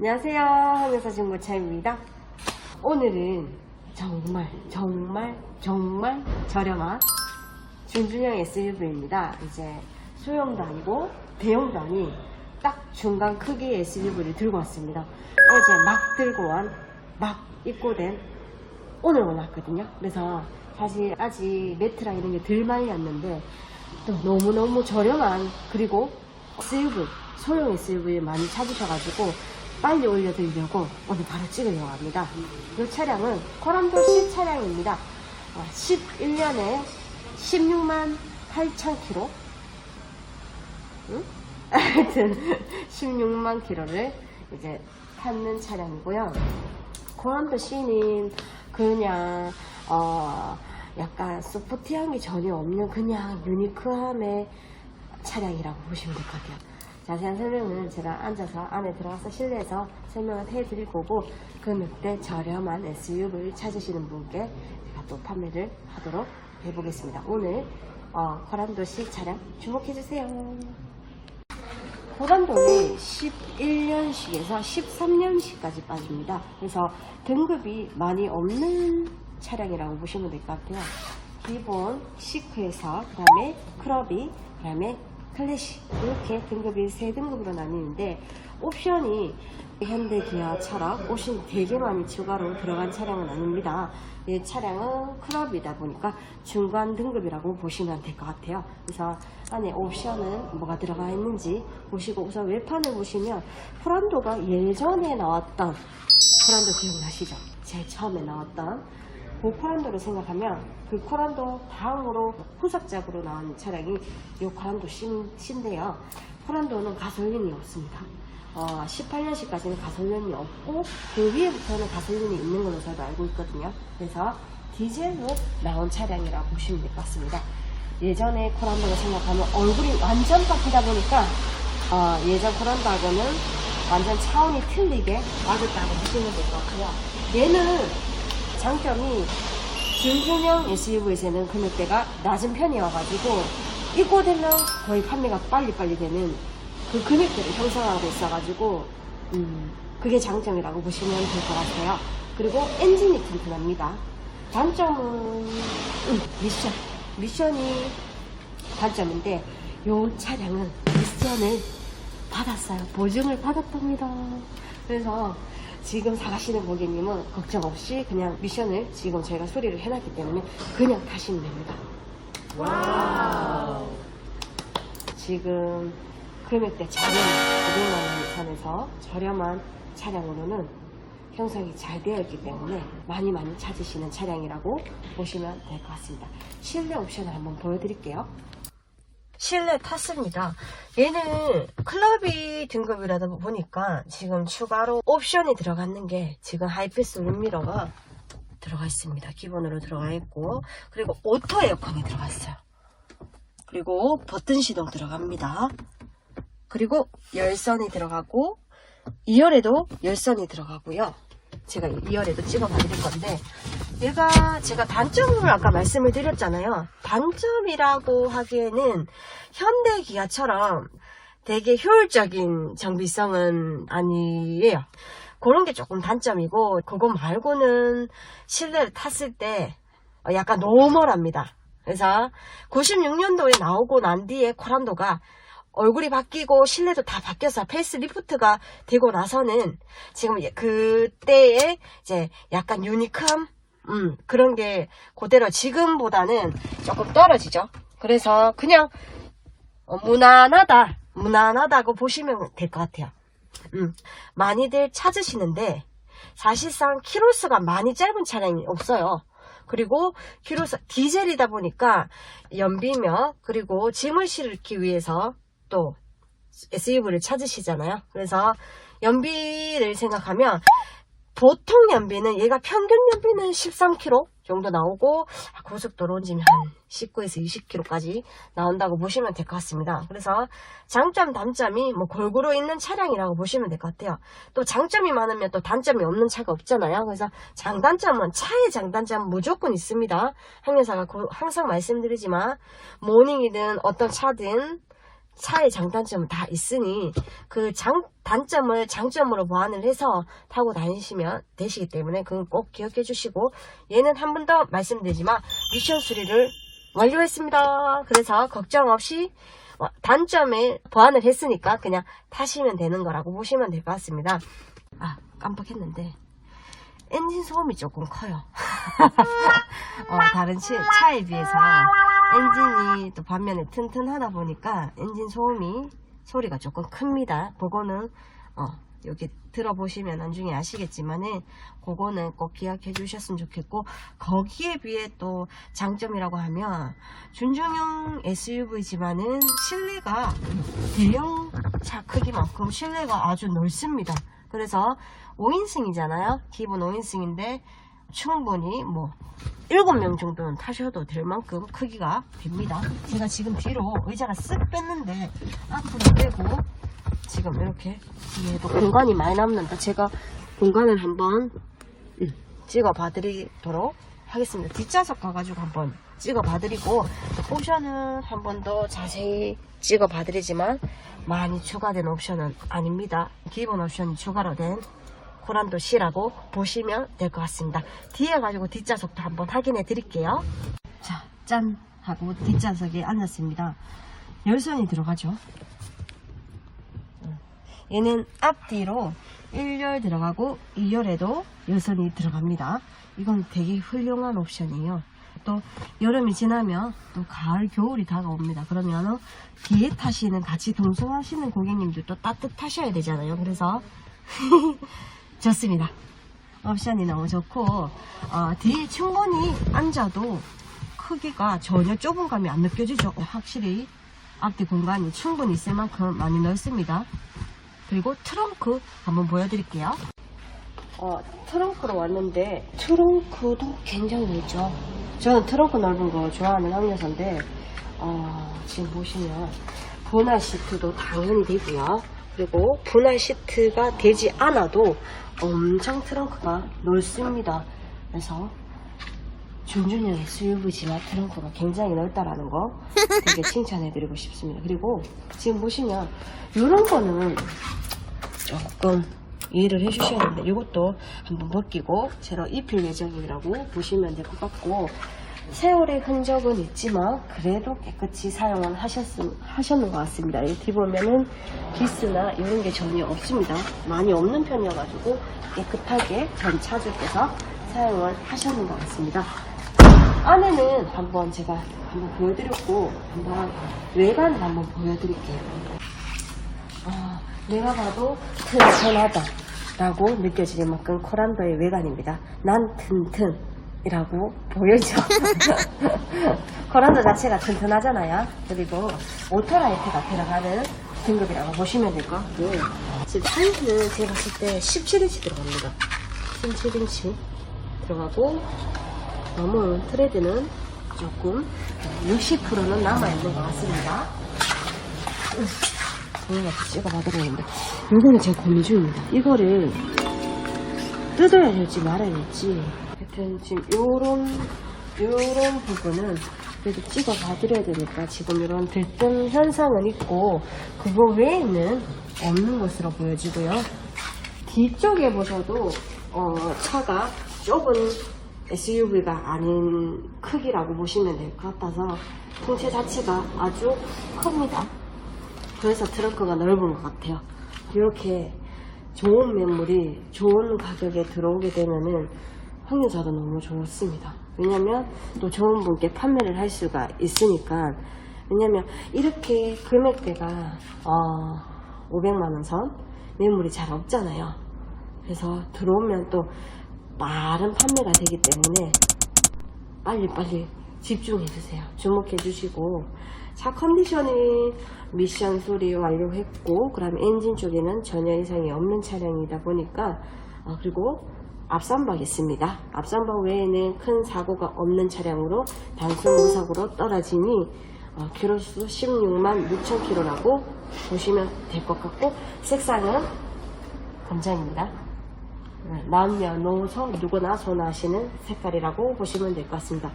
안녕하세요. 한국에서 중고차입니다. 오늘은 정말 저렴한 중중형 SUV입니다. 이제 소형도 아니고 대형도 아닌 딱 중간 크기의 SUV를 들고 왔습니다. 어제 막 들고 막 입고된 오늘 올라왔거든요. 그래서 사실 아직 매트랑 이런 게 덜 말렸는데 또 너무너무 저렴한 그리고 SUV 소형 SUV 많이 찾으셔가지고 빨리 올려드리려고 오늘 바로 찍으려고 합니다. 이 차량은 코란도 C 차량입니다. 11년에 16만 8천 킬로 하여튼 16만 킬로를 이제 타는 차량이고요. 코란도 C는 그냥 약간 소프트한 게 전혀 없는 그냥 유니크함의 차량이라고 보시면 될 것 같아요. 자세한 설명은 제가 앉아서 안에 들어가서 실내에서 설명을 해드릴 거고, 금액대 저렴한 SUV를 찾으시는 분께 제가 또 판매를 하도록 해보겠습니다. 오늘 코란도 C 차량 주목해주세요. 코란도는 11년식에서 13년식까지 빠집니다. 그래서 등급이 많이 없는 차량이라고 보시면 될 것 같아요. 기본, 시크에서 그 다음에 크러비, 그 다음에 클래식, 이렇게 등급이 3등급으로 나뉘는데 옵션이 현대기아처럼 옵션이 되게 많이 추가로 들어간 차량은 아닙니다. 이 차량은 크럽이다 보니까 중간 등급이라고 보시면 될 것 같아요. 그래서 안에 옵션은 뭐가 들어가 있는지 보시고, 우선 외판을 보시면 코란도가 예전에 나왔던 코란도 기억나시죠? 제일 처음에 나왔던 그 코란도를 생각하면 그 코란도 다음으로 후속작으로 나온 차량이 이 코란도 C인데요. 코란도는 가솔린이 없습니다. 18년식까지는 가솔린이 없고 그 위에부터는 가솔린이 있는 걸로 저도 알고 있거든요. 그래서 디젤로 나온 차량이라고 보시면 될 것 같습니다. 예전에 코란도를 생각하면 얼굴이 완전 바뀌다 보니까 예전 코란도하고는 완전 차원이 틀리게 맞았다고 보시면 될 것 같고요. 얘는 장점이 중중형 SUV에서는 금액대가 낮은 편이어가지고 입고되면 거의 판매가 빨리빨리 되는 그 금액대를 형성하고 있어가지고 그게 장점이라고 보시면 될 것 같아요. 그리고 엔진이 튼튼합니다. 단점은 미션이 단점인데 이 차량은 미션을 받았어요. 보증을 받았답니다. 그래서 지금 사가시는 고객님은 걱정 없이 그냥 미션을 지금 저희가 수리를 해놨기 때문에 그냥 타시면 됩니다. 와우. 지금 금액대 저렴한 500만원 선에서 저렴한 차량으로는 형성이 잘 되어 있기 때문에 많이 찾으시는 차량이라고 보시면 될 것 같습니다. 실내 옵션을 한번 보여드릴게요. 실내 탔습니다. 얘는 클럽이 등급이라다 보니까 지금 추가로 옵션이 들어갔는 게 지금 하이패스 룸미러가 들어가 있습니다. 기본으로 들어가 있고, 그리고 오토 에어컨이 들어갔어요. 그리고 버튼 시동 들어갑니다. 그리고 열선이 들어가고 2열에도 열선이 들어가고요. 제가 2열에도 찍어 드릴 건데, 얘가 제가 단점을 아까 말씀을 드렸잖아요. 단점이라고 하기에는 현대기아처럼 되게 효율적인 정비성은 아니에요. 그런 게 조금 단점이고, 그거 말고는 실내를 탔을 때 약간 노멀합니다. 그래서 96년도에 나오고 난 뒤에 코란도가 얼굴이 바뀌고 실내도 다 바뀌어서 페이스리프트가 되고 나서는 지금 그때의 이제 약간 유니크함 그런 게 그대로 지금보다는 조금 떨어지죠. 그래서 그냥 무난하다고 보시면 될 것 같아요. 많이들 찾으시는데 사실상 키로수가 많이 짧은 차량이 없어요. 그리고 키로수 디젤이다 보니까 연비며 그리고 짐을 실기 위해서 또 SUV를 찾으시잖아요. 그래서 연비를 생각하면 보통 연비는 얘가 평균 연비는 13km 정도 나오고 고속도로 온지면 한 19에서 20km까지 나온다고 보시면 될 것 같습니다. 그래서 장점 단점이 뭐 골고루 있는 차량이라고 보시면 될 것 같아요. 또 장점이 많으면 또 단점이 없는 차가 없잖아요. 그래서 장단점은 차의 장단점은 무조건 있습니다. 항공사가 항상 말씀드리지만 모닝이든 어떤 차든 차의 장단점은 다 있으니 그 단점을 장점으로 보완을 해서 타고 다니시면 되시기 때문에 그건 꼭 기억해 주시고, 얘는 한 번 더 말씀드리지만 미션 수리를 완료했습니다. 그래서 걱정 없이 단점을 보완을 했으니까 그냥 타시면 되는 거라고 보시면 될 것 같습니다. 아, 깜빡했는데 엔진 소음이 조금 커요. 다른 차에 비해서 엔진이 또 반면에 튼튼하다 보니까 엔진 소리가 조금 큽니다. 그거는 여기 들어보시면 나중에 아시겠지만은 그거는 꼭 기억해 주셨으면 좋겠고, 거기에 비해 또 장점이라고 하면 준중형 SUV지만은 실내가 대형 차 크기만큼 실내가 아주 넓습니다. 그래서 5인승이잖아요. 기본 5인승인데 충분히 7명 정도는 타셔도 될 만큼 크기가 됩니다. 제가 지금 뒤로 의자가 쓱 뺐는데 앞으로 빼고 지금 이렇게 뒤에도 공간이 많이 남는데 제가 공간을 한번 찍어 봐드리도록 하겠습니다. 뒷좌석 가가지고 한번 찍어 봐드리고, 옵션은 한 번 더 자세히 찍어 봐드리지만 많이 추가된 옵션은 아닙니다. 기본 옵션이 추가로 된 코란도 C라고 보시면 될 것 같습니다. 뒤에 가지고 뒷좌석도 한번 확인해 드릴게요. 자, 짠 하고 뒷좌석에 앉았습니다. 열선이 들어가죠. 얘는 앞뒤로 1열 들어가고 2열에도 열선이 들어갑니다. 이건 되게 훌륭한 옵션이에요. 또 여름이 지나면 또 가을, 겨울이 다가옵니다. 그러면 뒤에 타시는, 같이 동승하시는 고객님들도 따뜻하셔야 되잖아요. 그래서 좋습니다. 옵션이 너무 좋고, 뒤에 충분히 앉아도 크기가 전혀 좁은 감이 안 느껴지죠. 확실히 앞뒤 공간이 충분히 있을 만큼 많이 넓습니다. 그리고 트렁크 한번 보여드릴게요. 트렁크로 왔는데 트렁크도 굉장히 넓죠. 저는 트렁크 넓은 거 좋아하는 항려사인데 지금 보시면 분할 시트도 당연히 되고요. 그리고 분할 시트가 되지 않아도 엄청 트렁크가 넓습니다. 그래서 준준형 SUV지만 트렁크가 굉장히 넓다라는 거 되게 칭찬해드리고 싶습니다. 그리고 지금 보시면 이런 거는 조금 이해를 해주셔야 되는데, 이것도 한번 벗기고 새로 입힐 예정이라고 보시면 될 것 같고, 세월의 흔적은 있지만 그래도 깨끗이 사용을 하셨는 것 같습니다. 여기 보면은 기스나 이런 게 전혀 없습니다. 많이 없는 편이어가지고 깨끗하게 전 차주께서 사용을 하셨는 것 같습니다. 안에는 한번 제가 한번 보여드렸고, 한번 외관을 한번 보여드릴게요. 내가 봐도 튼튼하다 라고 느껴지는 만큼 코란도의 외관입니다. 난 튼튼이라고 보여죠. 코란도 자체가 튼튼하잖아요. 그리고 오토라이트가 들어가는 등급이라고 보시면 될 것 같고, 지금 타이어는 제가 봤을 때 17인치 들어갑니다. 17인치 들어가고, 너무 트레드는 조금 60%는 남아있는 것 같습니다. 이거 찍어봐드려야 되는데, 이거는 제 고민 중입니다. 이거를 뜯어야 될지 말아야 될지. 하여튼 지금 요런 부분은 그래도 찍어봐드려야 되니까 지금 이런 들뜸 현상은 있고, 그거 외에는 없는 것으로 보여지고요. 뒤쪽에 보셔도 차가 좁은 SUV가 아닌 크기라고 보시면 될 것 같아서 통체 자체가 아주 큽니다. 그래서 트렁크가 넓은 것 같아요. 이렇게 좋은 매물이 좋은 가격에 들어오게 되면은 항공사도 너무 좋습니다. 왜냐면 또 좋은 분께 판매를 할 수가 있으니까. 왜냐면 이렇게 금액대가 500만원 선 매물이 잘 없잖아요. 그래서 들어오면 또 빠른 판매가 되기 때문에 빨리빨리 집중해주세요. 주목해주시고, 차 컨디션이 미션 수리 완료했고, 그 다음에 엔진 쪽에는 전혀 이상이 없는 차량이다 보니까, 그리고 앞선박 있습니다. 앞선박 외에는 큰 사고가 없는 차량으로 단순 무사고로 떨어지니 키로수 16만 6천 킬로라고 보시면 될 것 같고, 색상은 검정입니다. 남녀노소 누구나 선호하시는 색깔이라고 보시면 될 것 같습니다.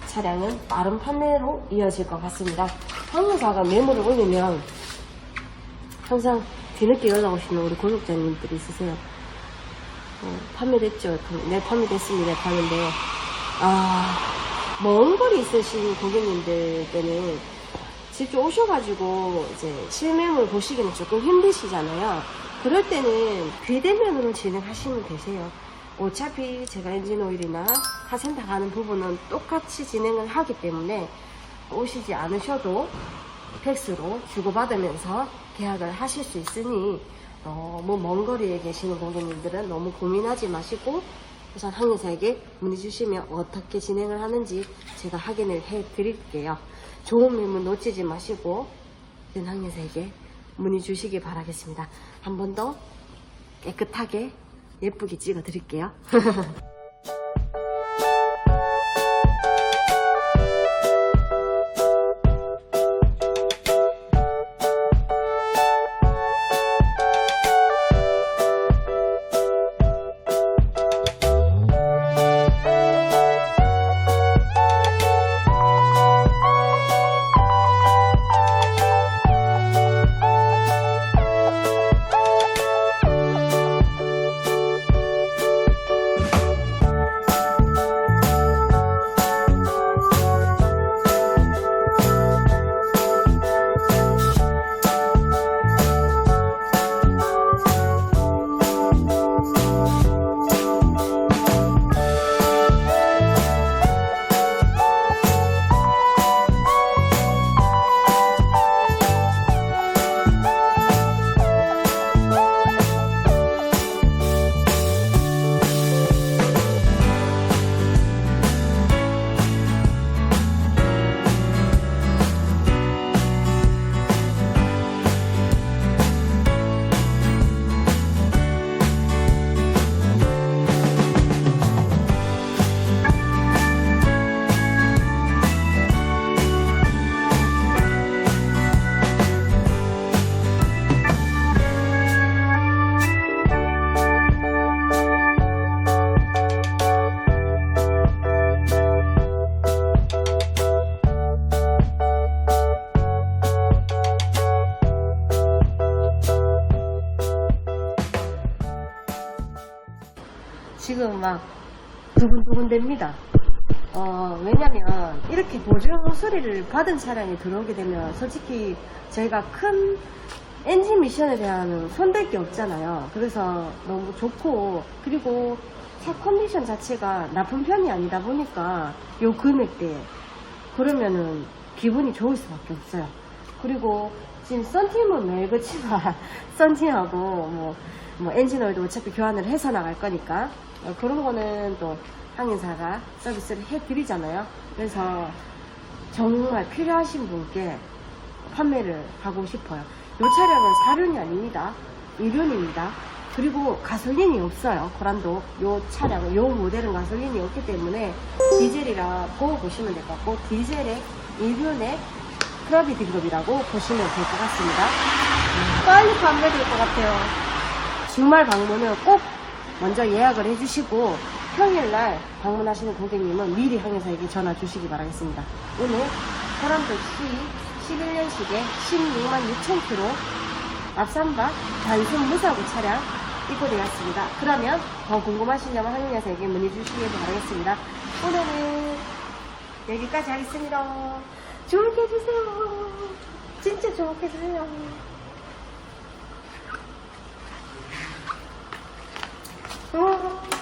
차량은 빠른 판매로 이어질 것 같습니다. 항공사가 매물을 올리면 항상 뒤늦게 연락 오시는 우리 구독자님들이 있으세요. 판매됐죠? 네, 판매됐습니다. 하는데 먼 거리 있으신 고객님들 때는 직접 오셔가지고 이제 실매물 보시기는 조금 힘드시잖아요. 그럴 때는 비대면으로 진행하시면 되세요. 어차피 제가 엔진오일이나 카센터 가는 부분은 똑같이 진행을 하기 때문에 오시지 않으셔도 팩스로 주고받으면서 계약을 하실 수 있으니 너무 먼 거리에 계시는 고객님들은 너무 고민하지 마시고 우선 항공사에게 문의 주시면 어떻게 진행을 하는지 제가 확인을 해 드릴게요. 좋은 매물 놓치지 마시고 항공사에게 문의 주시기 바라겠습니다. 한 번 더 깨끗하게 예쁘게 찍어 드릴게요. 지금 막 두근두근 됩니다. 왜냐면 이렇게 보조 수리를 받은 차량이 들어오게 되면 솔직히 저희가 큰 엔진 미션에 대한 손댈 게 없잖아요. 그래서 너무 좋고, 그리고 차 컨디션 자체가 나쁜 편이 아니다 보니까 요 금액대에 그러면은 기분이 좋을 수밖에 없어요. 그리고 지금 썬팅은 매일 그렇지만 썬팅하고 뭐 엔진오일도 어차피 교환을 해서 나갈 거니까 그런 거는 또 항공사가 서비스를 해드리잖아요. 그래서 정말 필요하신 분께 판매를 하고 싶어요. 이 차량은 4륜이 아닙니다. 2륜입니다. 그리고 가솔린이 없어요. 코란도 이 차량은 이 모델은 가솔린이 없기 때문에 디젤이라 보고 보시면 될 것 같고, 디젤의 2륜의 크라비 등급이라고 보시면 될 것 같습니다. 빨리 판매될 것 같아요. 주말 방문을 꼭 먼저 예약을 해주시고 평일날 방문하시는 고객님은 미리 항공사에게 전화 주시기 바라겠습니다. 오늘 호남도시 11년식에 16만 6천 km 앞선박 단순 무사고 차량 입고되었습니다. 그러면 더 궁금하시려면 항공사에게 문의 주시기 바라겠습니다. 오늘은 여기까지 하겠습니다. 좋게 해주세요. 진짜 좋게 해주세요. 어.